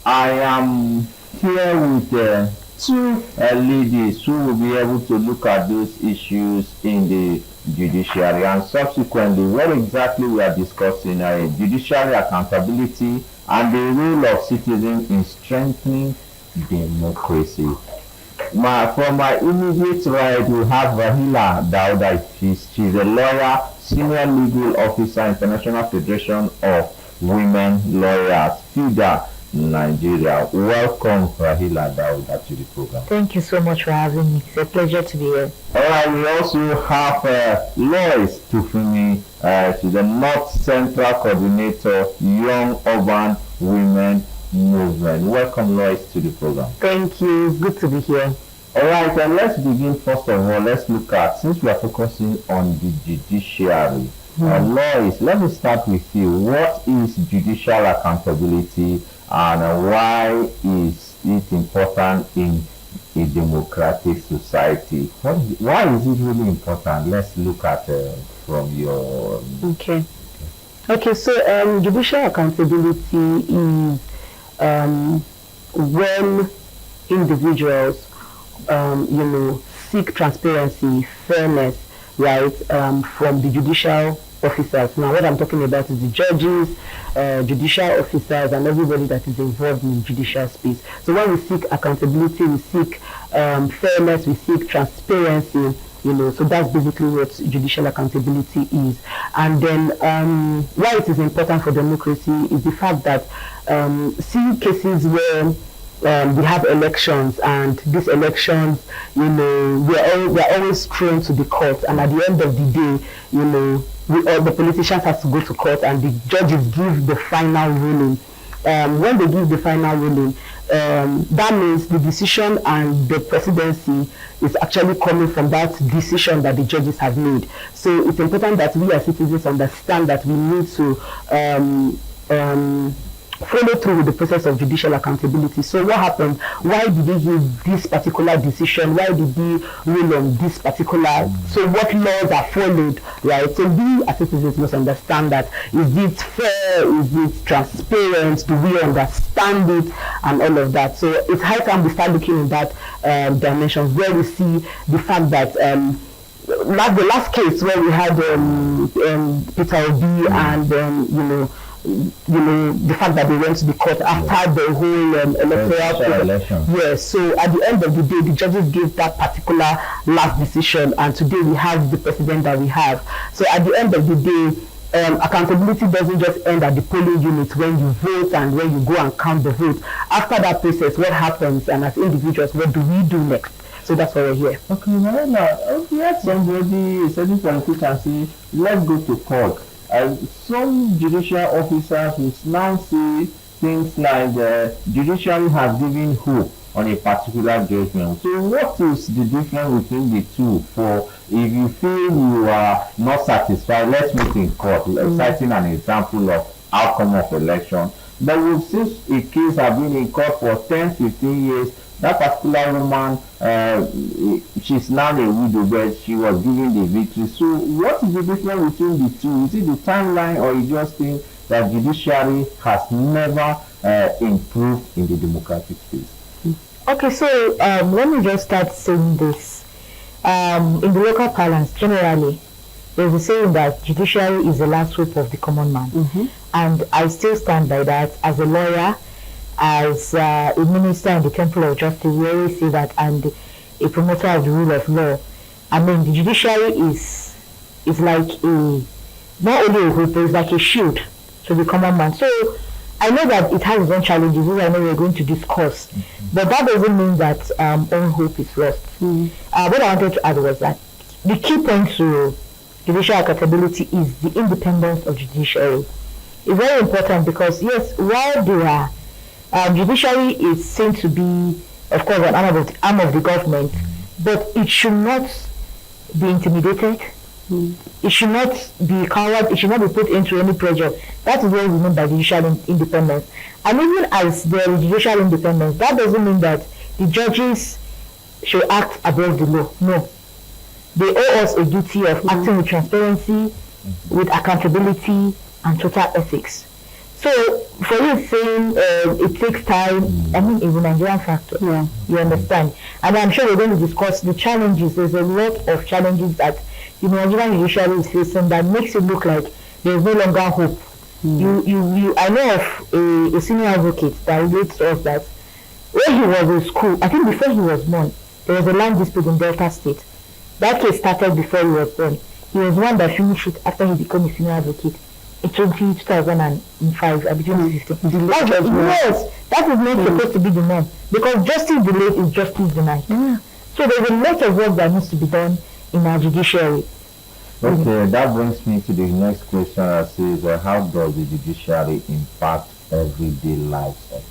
I am here with two ladies who will be able to look at those issues in the judiciary, and subsequently what exactly we are discussing judiciary accountability and the role of citizens in strengthening democracy. From my immediate right, we have Rahila Dauda. She's a lawyer, senior legal officer, International Federation of Women Lawyers, FIDA, Nigeria. Welcome, Rahila Dauda, to the program. Thank you so much for having me. It's a pleasure to be here. All right, we also have Lois Tufumi. She's a North Central Coordinator, Young Urban Women Movement. Welcome, Lois, to the program. Thank you. It's good to be here. All right, then let's begin. First of all, let's look at, since we are focusing on the judiciary, Lois, let me start with you. What is judicial accountability, and why is it important in a democratic society? Why is it really important? Let's look at from your... Okay, so judicial accountability is when individuals seek transparency, fairness, right, from the judicial officers. Now, what I'm talking about is the judges, judicial officers, and everybody that is involved in the judicial space. So when we seek accountability, we seek fairness, we seek transparency, so that's basically what judicial accountability is. And then why it is important for democracy is the fact that see cases where we have elections, and these elections, we're always thrown to the court, and at the end of the day, the politicians have to go to court, and the judges give the final ruling. When they give the final ruling, that means the decision and the presidency is actually coming from that decision that the judges have made. So it's important that we as citizens understand that we need to follow through with the process of judicial accountability. So what happened? Why did he give this particular decision? Why did he rule on this particular? So what laws are followed, right? So we as citizens must understand that. Is it fair? Is it transparent? Do we understand it? And all of that. So it's high time we start looking in that dimensions, where we see the fact that like the last case where we had Peter Obi and the fact that they went to the court after the whole electoral election. Yes, so at the end of the day, the judges gave that particular last decision, and today we have the president that we have. So at the end of the day, accountability doesn't just end at the polling unit when you vote and when you go and count the vote. After that process, what happens, and as individuals, what do we do next? So that's why we're here. Okay, now, if you had somebody, a certain politician say, let's go to court. Some judicial officers will now say things like the judiciary has given hope on a particular judgment. So what is the difference between the two? For if you feel you are not satisfied, let's meet in court. Citing an example of outcome of election. But we've seen a case have been in court for 10, 15 years. That particular woman, she's now a widow, but she was given the victory. So what is the difference between the two? Is it the timeline, or you just think that judiciary has never improved in the democratic space? Okay, so let me just start saying this. In the local parlance, generally, there's a saying that judiciary is the last hope of the common man. And I still stand by that. As a lawyer, as a minister in the Temple of Justice, we always say that, and a promoter of the rule of law. I mean, the judiciary is like not only a hope, but it's like a shield to the common man. So I know that it has its own challenges, which I know we're going to discuss, but that doesn't mean that all hope is lost. What I wanted to add was that the key point to judicial accountability is the independence of judiciary. It's very important because, yes, while there are judiciary is seen to be, of course, an arm of the government, but it should not be intimidated. It should not be coward. It should not be put into any pressure. That is what we mean by judicial independence. And even as there is judicial independence, that doesn't mean that the judges should act above the law. No. They owe us a duty of acting with transparency, with accountability, and total ethics. So for you saying it takes time, I mean, it's a Nigerian factor. Yeah. You understand? And I'm sure we're going to discuss the challenges. There's a lot of challenges that the Nigerian judiciary is facing that makes it look like there's no longer hope. I know of a senior advocate that relates to us that when he was in school, I think before he was born, there was a land dispute in Delta State. That case started before he was born. He was one that finished it after he became a senior advocate in 2005, I between 2015. Yes, that is not supposed to be the norm because justice delayed is justice denied. So there's a lot of work that needs to be done in our judiciary. Okay, that brings me to the next question that says, how does the judiciary impact everyday lives of